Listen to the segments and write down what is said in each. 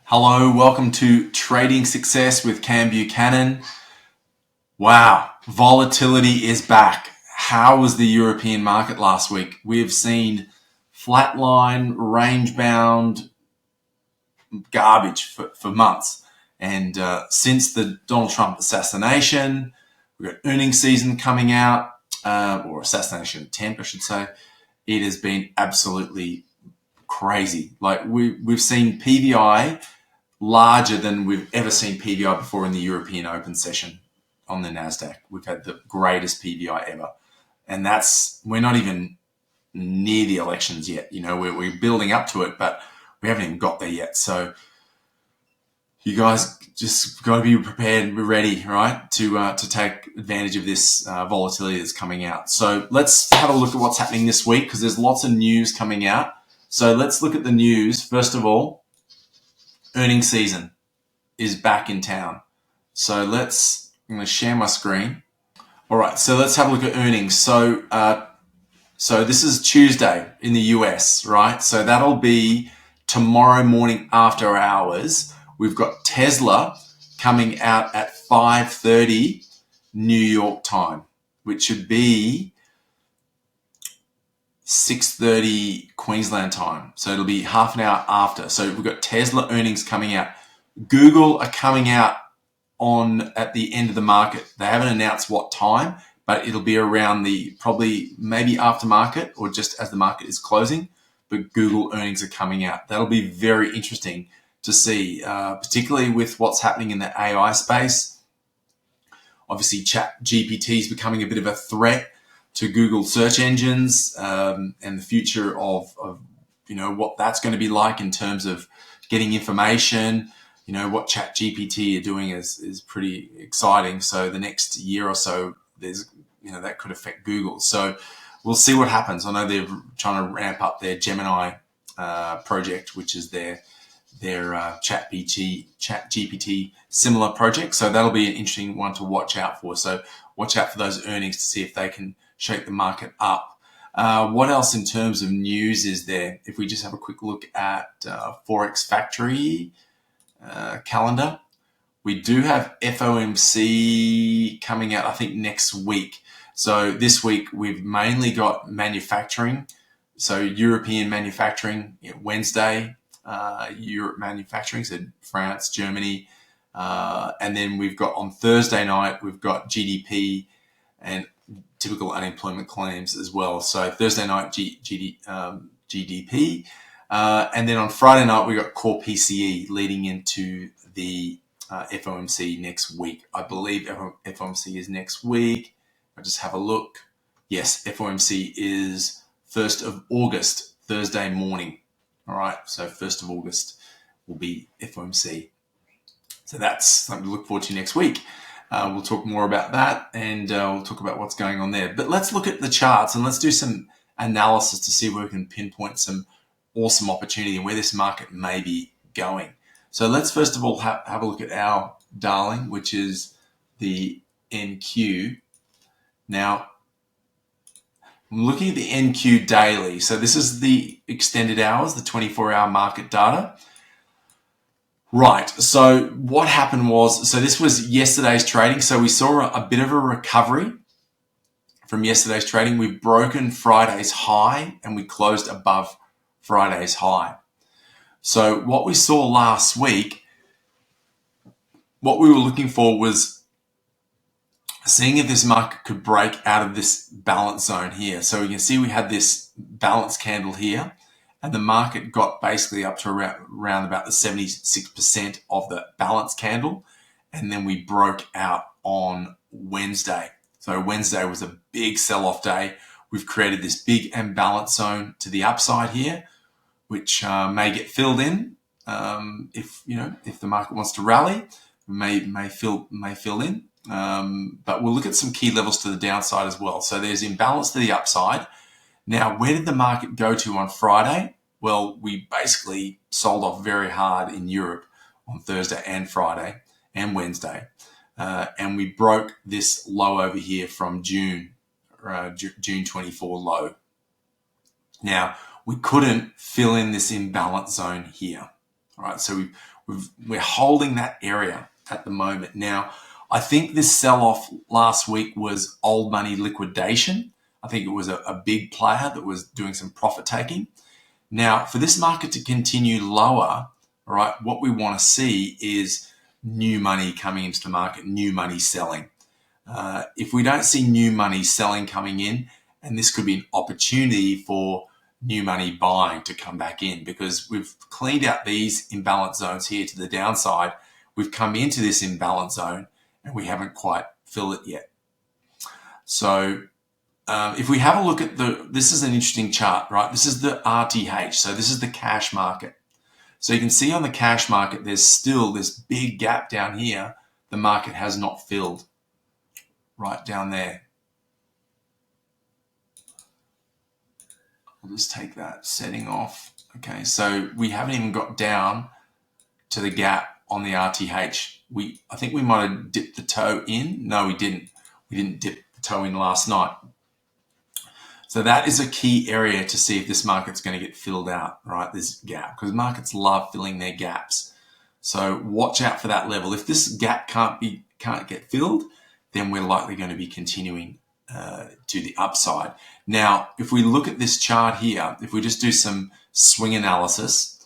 Hello, welcome to Trading Success with Cam Buchanan. Wow, volatility is back. How was the European market last week? We have seen flatline, range-bound garbage for months. And since the Donald Trump assassination, we've got earnings season coming out, or assassination attempt, I should say. It has been absolutely crazy. Like we've seen PVI larger than we've ever seen PVI before in the European Open session on the NASDAQ. We've had the greatest PVI ever. And we're not even near the elections yet. You know, we're building up to it, but we haven't even got there yet. So you guys just got to be prepared and be ready, right, to take advantage of this volatility that's coming out. So let's have a look at what's happening this week because there's lots of news coming out. So let's look at the news. First of all, earnings season is back in town. So I'm going to share my screen. All right, so let's have a look at earnings. So this is Tuesday in the US, right? So that'll be tomorrow morning after hours. We've got Tesla coming out at 5:30 New York time, which should be 6:30 Queensland time. So it'll be half an hour after. So we've got Tesla earnings coming out. Google are coming out at the end of the market. They haven't announced what time, but it'll be around maybe after market or just as the market is closing. But Google earnings are coming out. That'll be very interesting to see, particularly with what's happening in the AI space. Obviously, ChatGPT is becoming a bit of a threat to Google search engines and the future of what that's going to be like in terms of getting information. You know, what ChatGPT are doing is pretty exciting. So the next year or so, that could affect Google. So we'll see what happens. I know they're trying to ramp up their Gemini project, which is their ChatGPT similar project. So that'll be an interesting one to watch out for. So watch out for those earnings to see if they can shake the market up. What else in terms of news is there? If we just have a quick look at Forex Factory calendar, we do have FOMC coming out, I think, next week. So this week we've mainly got manufacturing. So European manufacturing, Wednesday, Europe manufacturing, so France, Germany. And then we've got on Thursday night, we've got GDP and typical unemployment claims as well. So Thursday night, GDP. And then on Friday night, we got core PCE leading into the FOMC next week. I believe FOMC is next week. I'll just have a look. Yes, FOMC is 1st of August, Thursday morning. All right, so 1st of August will be FOMC. So that's something to look forward to next week. We'll talk more about that and we'll talk about what's going on there. But let's look at the charts and let's do some analysis to see where we can pinpoint some awesome opportunity and where this market may be going. So let's first of all have a look at our darling, which is the NQ. Now, I'm looking at the NQ daily. So this is the extended hours, the 24-hour market data. Right, so what happened was, this was yesterday's trading. So we saw a bit of a recovery from yesterday's trading. We've broken Friday's high and we closed above Friday's high. So what we saw last week, what we were looking for was seeing if this market could break out of this balance zone here. So we can see we had this balance candle here. And the market got basically up to around about the 76% of the balance candle. And then we broke out on Wednesday. So Wednesday was a big sell-off day. We've created this big imbalance zone to the upside here, which may get filled in if the market wants to rally, may fill in. But we'll look at some key levels to the downside as well. So there's imbalance to the upside. Now, where did the market go to on Friday? Well, we basically sold off very hard in Europe on Thursday and Friday and Wednesday. And we broke this low over here from June 24 low. Now, we couldn't fill in this imbalance zone here. All right, so We're holding that area at the moment. Now, I think this sell-off last week was old money liquidation. I think it was a big player that was doing some profit taking. Now, for this market to continue lower, all right, what we want to see is new money coming into the market, new money selling. If we don't see new money selling coming in, and this could be an opportunity for new money buying to come back in, because we've cleaned out these imbalance zones here to the downside. We've come into this imbalance zone and we haven't quite filled it yet. So if we have a look at this is an interesting chart, right? This is the RTH. So this is the cash market. So you can see on the cash market, there's still this big gap down here. The market has not filled right down there. I'll just take that setting off. Okay, so we haven't even got down to the gap on the RTH. I think we might have dipped the toe in. No, we didn't. We didn't dip the toe in last night. So that is a key area to see if this market's going to get filled out, right? This gap, because markets love filling their gaps. So watch out for that level. If this gap can't get filled, then we're likely going to be continuing to the upside. Now, if we look at this chart here, if we just do some swing analysis,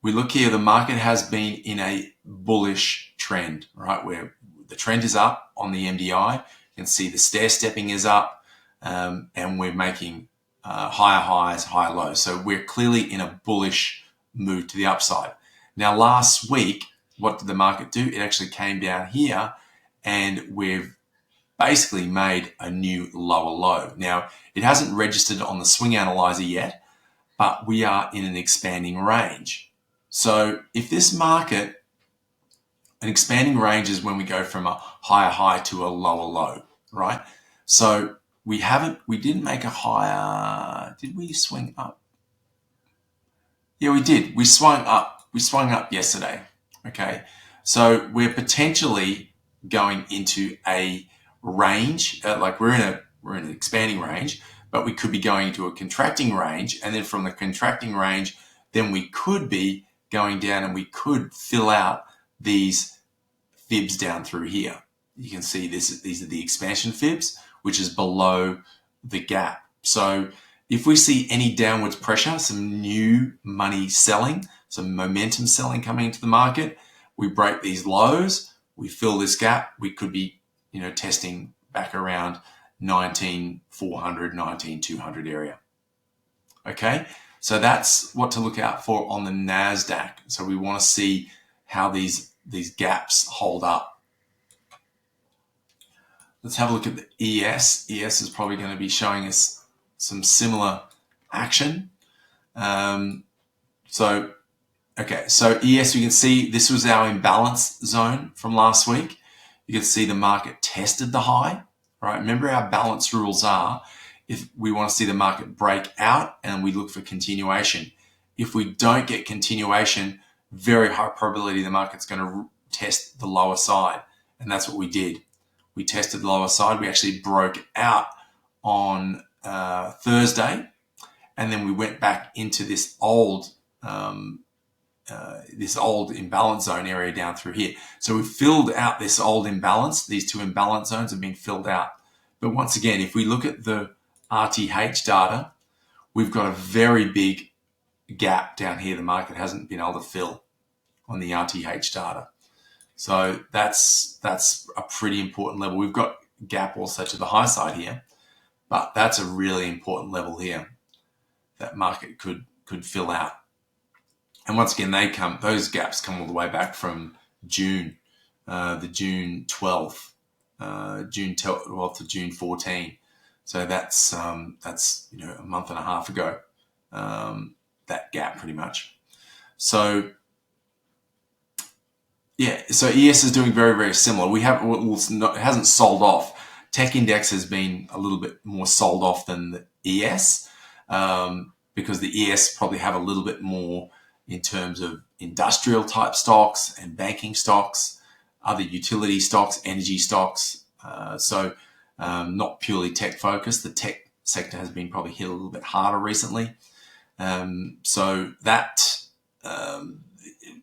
we look here, the market has been in a bullish trend, right? Where the trend is up on the MDI. You can see the stair stepping is up, and we're making higher highs, higher lows. So we're clearly in a bullish move to the upside. Now, last week, what did the market do? It actually came down here, and we've basically made a new lower low. Now, it hasn't registered on the swing analyzer yet, but we are in an expanding range. So if this market, an expanding range is when we go from a higher high to a lower low, right? So we didn't make a higher, did we swing up? Yeah, we did. We swung up yesterday, okay? So we're potentially going into a range, like we're in an expanding range, but we could be going into a contracting range, and then from the contracting range, then we could be going down and we could fill out these fibs down through here. You can see these are the expansion fibs, which is below the gap. So if we see any downwards pressure, some new money selling, some momentum selling coming into the market, we break these lows, we fill this gap, we could be testing back around 19,400, 19,200 area. Okay, so that's what to look out for on the NASDAQ. So we want to see how these gaps hold up. Let's have a look at the ES. ES is probably going to be showing us some similar action. So ES, you can see this was our imbalance zone from last week. You can see the market tested the high, right? Remember, our balance rules are, if we want to see the market break out and we look for continuation. If we don't get continuation, very high probability the market's going to test the lower side. And that's what we did. We tested the lower side. We actually broke out on Thursday, and then we went back into this old imbalance zone area down through here. So we filled out this old imbalance. These two imbalance zones have been filled out. But once again, if we look at the RTH data, we've got a very big gap down here the market hasn't been able to fill on the RTH data. So that's a pretty important level. We've got gap also to the high side here, but that's a really important level here that market could fill out. And once again, those gaps come all the way back from June, the June 12th, June 12th to June 14. So that's a month and a half ago, that gap pretty much. So yeah, so ES is doing very, very similar. It hasn't sold off. Tech index has been a little bit more sold off than the ES, because the ES probably have a little bit more in terms of industrial type stocks and banking stocks, other utility stocks, energy stocks. So not purely tech focused. The tech sector has been probably hit a little bit harder recently. So that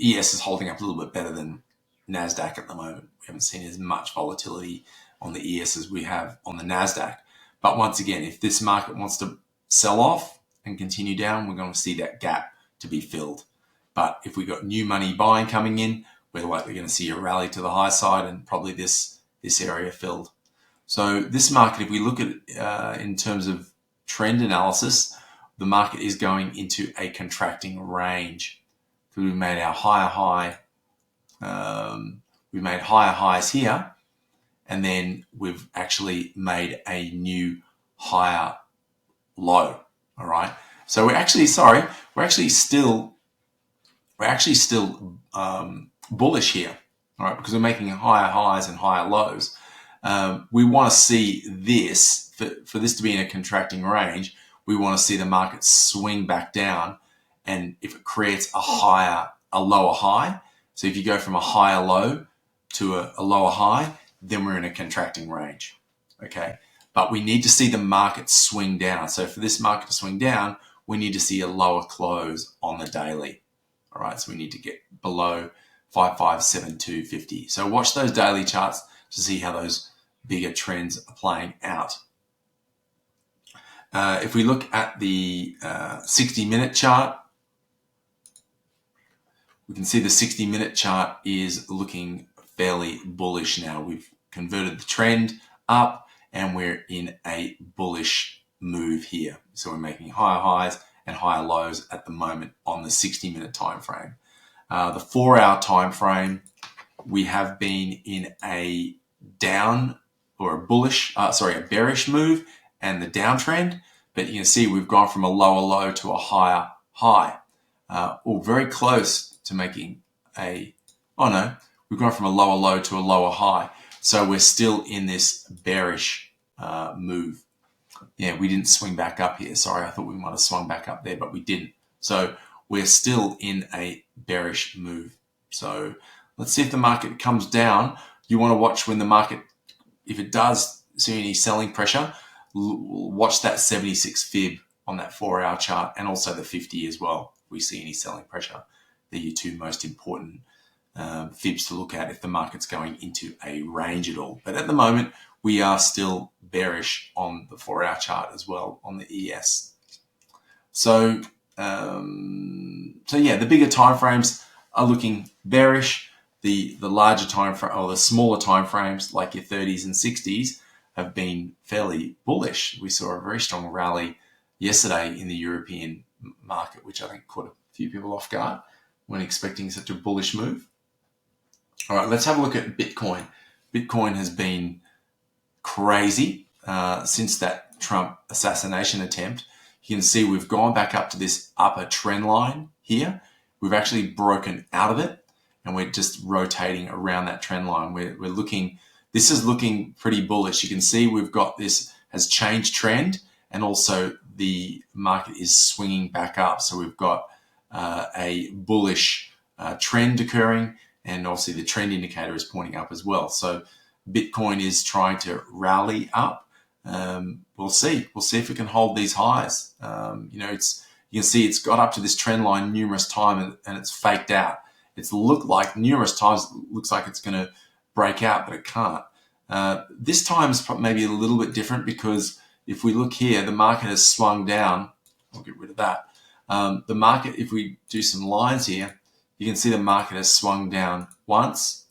ES is holding up a little bit better than NASDAQ at the moment. We haven't seen as much volatility on the ES as we have on the NASDAQ. But once again, if this market wants to sell off and continue down, we're going to see that gap to be filled. But if we've got new money buying coming in, we're likely going to see a rally to the high side and probably this area filled. So this market, if we look at it in terms of trend analysis, the market is going into a contracting range. So we've made our higher high. We've made higher highs here, and then we've actually made a new higher low. All right. So we're actually still bullish here. All right, because we're making higher highs and higher lows. We want to see this for this to be in a contracting range. We want to see the market swing back down, and if it creates a lower high. So if you go from a higher low to a lower high, then we're in a contracting range. Okay, but we need to see the market swing down. So for this market to swing down, we need to see a lower close on the daily. All right, so we need to get below 5572.50. So watch those daily charts to see how those bigger trends are playing out. If we look at the 60-minute chart, we can see the 60-minute chart is looking fairly bullish now. We've converted the trend up and we're in a bullish move here. So we're making higher highs and higher lows at the moment on the 60-minute time frame. The 4-hour time frame, we have been in a down or a bearish move and the downtrend, but you can see we've gone from a lower low to a higher high, or very close to making we've gone from a lower low to a lower high. So we're still in this bearish move. Yeah, we didn't swing back up here. Sorry, I thought we might have swung back up there, but we didn't. So we're still in a bearish move. So let's see if the market comes down. You want to watch when the market, if it does see any selling pressure, watch that 76 fib on that 4-hour chart and also the 50 as well. If we see any selling pressure, they're your two most important fibs to look at if the market's going into a range at all. But at the moment, we are still bearish on the 4-hour chart as well on the ES. So yeah, the bigger time frames are looking bearish. The larger time frame or the smaller time frames like your 30s and 60s have been fairly bullish. We saw a very strong rally yesterday in the European market, which I think caught a few people off guard when expecting such a bullish move. All right, let's have a look at Bitcoin. Bitcoin has been crazy since that Trump assassination attempt. You can see we've gone back up to this upper trend line here. We've actually broken out of it and we're just rotating around that trend line. This is looking pretty bullish. You can see we've got this has changed trend and also the market is swinging back up. So we've got a bullish trend occurring, and obviously the trend indicator is pointing up as well. So Bitcoin is trying to rally up. We'll see if it can hold these highs. You can see it's got up to this trend line numerous times and it's faked out. It's looked like numerous times, looks like it's going to break out, but it can't. This time is maybe a little bit different because if we look here, the market has swung down. I'll get rid of that. The market, if we do some lines here, you can see the market has swung down once,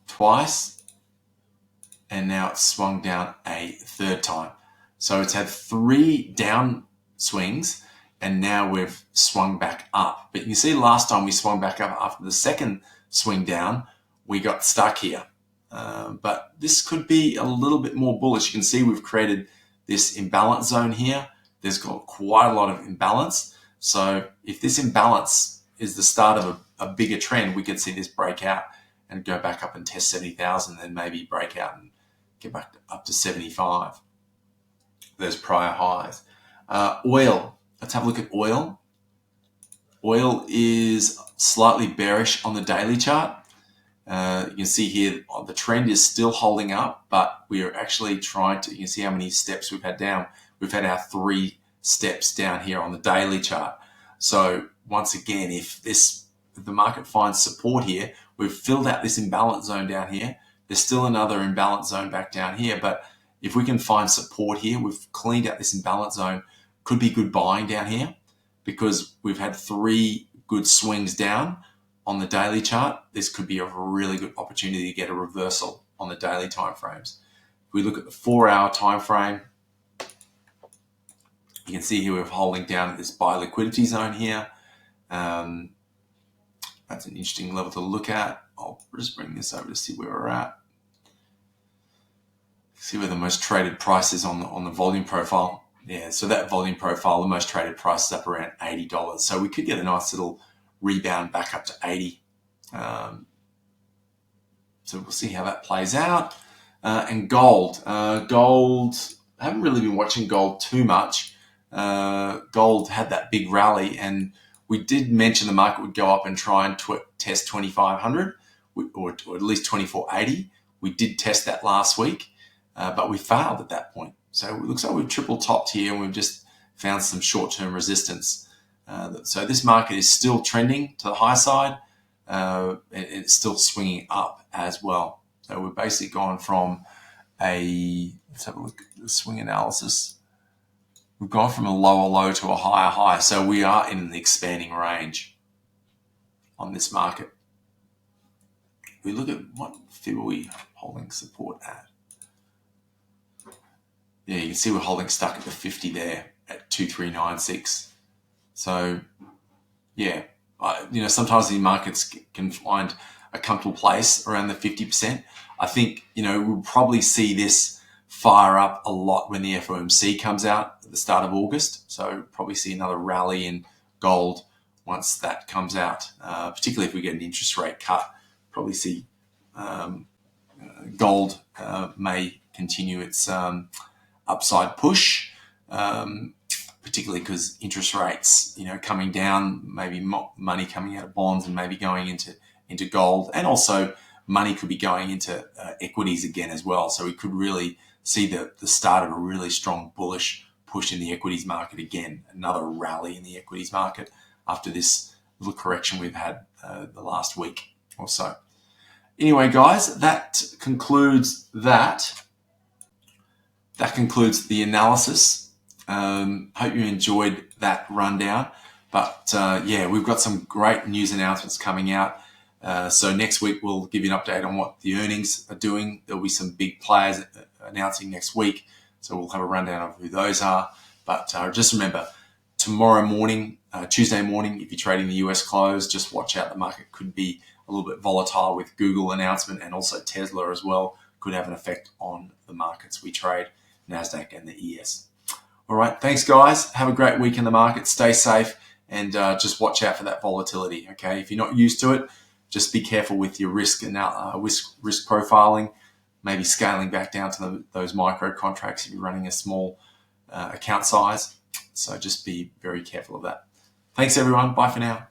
twice, and now it's swung down a third time. So it's had 3 down swings and now we've swung back up. But you can see last time we swung back up after the second swing down, we got stuck here. But this could be a little bit more bullish. You can see we've created this imbalance zone here. There's got quite a lot of imbalance. So if this imbalance is the start of a bigger trend, we could see this break out and go back up and test 70,000, then maybe break out and get back up to 75. Those prior highs. Oil. Let's have a look at oil. Oil is slightly bearish on the daily chart. You can see here the trend is still holding up, but we are actually trying to, you can see how many steps we've had down. We've had our 3 steps down here on the daily chart. So once again, if the market finds support here, we've filled out this imbalance zone down here. There's still another imbalance zone back down here, but if we can find support here, we've cleaned out this imbalance zone, could be good buying down here because we've had 3 good swings down on the daily chart. This could be a really good opportunity to get a reversal on the daily time frames. If we look at the 4-hour time frame, you can see here we're holding down at this buy liquidity zone here. That's an interesting level to look at. I'll just bring this over to see where we're at. See where the most traded price is on the volume profile. Yeah, so that volume profile, the most traded price is up around $80. So we could get a nice little rebound back up to 80. So we'll see how that plays out. And gold. Gold, I haven't really been watching gold too much. Gold had that big rally, and we did mention the market would go up and try and test 2,500 or at least 2,480. We did test that last week, but we failed at that point. So it looks like we've triple topped here, and we've just found some short-term resistance. So this market is still trending to the high side. It's still swinging up as well. So we've basically gone from let's have a look at the swing analysis. We've gone from a lower low to a higher high. So we are in an expanding range on this market. We look at what fib are we holding support at. Yeah, you can see we're holding stuck at the 50 there at 2396. So yeah, sometimes the markets can find a comfortable place around the 50%. I think, we'll probably see this fire up a lot when the FOMC comes out at the start of August. So probably see another rally in gold once that comes out, particularly if we get an interest rate cut. Probably see gold may continue its upside push, particularly because interest rates, coming down, maybe money coming out of bonds and maybe going into gold, and also money could be going into equities again as well. So we could really see the start of a really strong bullish push in the equities market again, another rally in the equities market after this little correction we've had the last week or so. Anyway, guys, that concludes that. That concludes the analysis. Hope you enjoyed that rundown. But we've got some great news announcements coming out. So next week, we'll give you an update on what the earnings are doing. There'll be some big players announcing next week. So we'll have a rundown of who those are. But just remember, tomorrow morning, Tuesday morning, if you're trading the US close, just watch out. The market could be a little bit volatile with Google announcement, and also Tesla as well could have an effect on the markets we trade, NASDAQ and the ES. All right. Thanks, guys. Have a great week in the market. Stay safe, and just watch out for that volatility. Okay. If you're not used to it, just be careful with your risk and risk profiling, maybe scaling back down to those micro contracts if you're running a small account size. So just be very careful of that. Thanks, everyone. Bye for now.